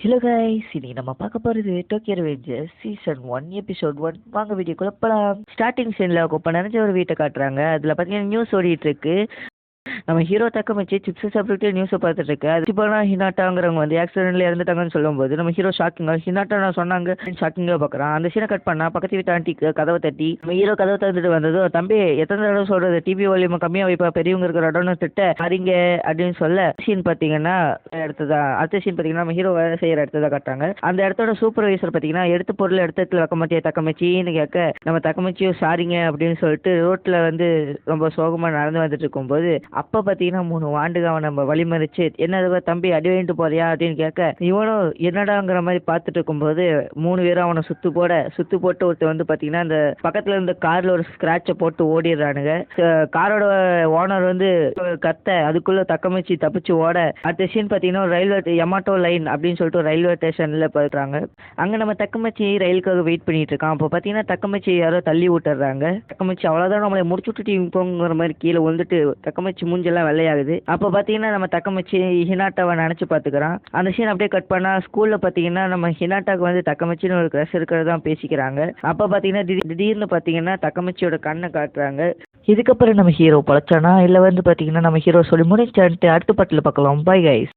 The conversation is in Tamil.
ஹலோ கைஸ், இன்னைக்கு நம்ம பார்க்க போகிறது டோக்கியோ ரிவெஞ்சர்ஸ் சீசன் 1 எபிசோட் 1. வாங்க வீடியோக்குள்ள போகலாம். ஸ்டார்டிங் சீனில் இப்போ நினைச்ச ஒரு வீட்டை காட்டுறாங்க. அதில் பார்த்தீங்கன்னா நியூஸ் ஓடிட்டு இருக்கு. நம்ம ஹீரோ தக்கமிச்சு சிப்ஸ் சாப்பிட்டு நியூஸை பார்த்துட்டு இருக்கு. அது இப்போ ஹினாட்டாங்கிறவங்க வந்து ஆக்சிடென்ட்ல இறந்துட்டாங்கன்னு சொல்லும்போது நம்ம ஹீரோ ஷாக்கிங்கா ஹினாட்டா நான் சொன்னாங்க ஷாக்கிங்காக பார்க்குறான். அந்த சீனை கட் பண்ணா பக்கத்து வீட்டு ஆண்டிக்கு கதவை தட்டி நம்ம ஹீரோ கதவை திறந்துட்டு வந்ததும், தம்பி எத்தனை தடவை சொல்றது டிவி வால்யூம் கம்மியாக வைப்பா, பெரியவங்க இருக்கிற இடம்னு திட்ட அறிங்க அப்படின்னு சொல்ல சீன் பார்த்தீங்கன்னா அடுத்த சீன் பார்த்தீங்கன்னா நம்ம ஹீரோ வேலை செய்யற இடத்த காட்டுறாங்க. அந்த இடத்தோட சூப்பர்வைசர் பார்த்தீங்கன்னா எடுத்த பொருள் எடுத்துல வைக்க மாட்டியா தக்கமிச்சின்னு கேட்க நம்ம தக்கமிச்சியும் சாரிங்க அப்படின்னு சொல்லிட்டு ரோட்ல வந்து ரொம்ப சோகமா நடந்து வந்துட்டு இருக்கும்போது அப்ப பாத்தீங்கன்னா 3 வாண்டுக அவன் நம்ம வழிமறிச்சு என்ன தம்பி அடி வாங்கிட்டு போறியா அப்படின்னு கேட்க இவனும் என்னடாங்கிற மாதிரி பார்த்துட்டு இருக்கும்போது 3 பேரும் அவனை சுத்து போட்டு ஒருத்தர் வந்து பாத்தீங்கன்னா அந்த பக்கத்துல இருந்த கார்ல ஒரு ஸ்கிராட்சை போட்டு ஓடிடுறானுங்க. காரோட ஓனர் வந்து கத்த அதுக்குள்ள தக்கமிச்சு தப்பிச்சு ஓட அடுத்த சீன் பாத்தீங்கன்னா ரயில்வே யமாட்டோ லைன் அப்படின்னு சொல்லிட்டு ரயில்வே ஸ்டேஷன்ல போயிடுறாங்க. அங்க நம்ம தக்கமிச்சி ரயிலுக்காக வெயிட் பண்ணிட்டு இருக்கான். அப்போ பாத்தீங்கன்னா தக்கமிச்சி யாரோ தள்ளி விட்டுறாங்க. தக்கமிச்சி அவ்வளவுதான் நம்மளை முடிச்சுட்டு போங்கிற மாதிரி கீழே வந்துட்டு தக்கமிச்சி மூஞ்செல்லாம் வெள்ளையாகுது. அப்போ பார்த்தீங்கன்னா நம்ம தக்கமிச்சி ஹினாட்டாவை நினச்சி பார்த்துக்கிறான். அந்த சீன் அப்படியே கட் பண்ணால் ஸ்கூலில் பார்த்தீங்கன்னா நம்ம ஹினாட்டாவுக்கு வந்து தக்கமிச்சின்னு ஒரு க்ரஷ் இருக்கிறதா பேசிக்கிறாங்க. அப்போ பார்த்தீங்கன்னா திடீர்னு பார்த்தீங்கன்னா தக்கமிச்சியோட கண்ணை காட்டுறாங்க. இதுக்கப்புறம் நம்ம ஹீரோ பழச்சானா இல்லை வந்து பார்த்தீங்கன்னா நம்ம ஹீரோ சொல்லி முடிச்சான்ட்டு அடுத்த பாட்டில் பார்க்கலாம். Bye guys.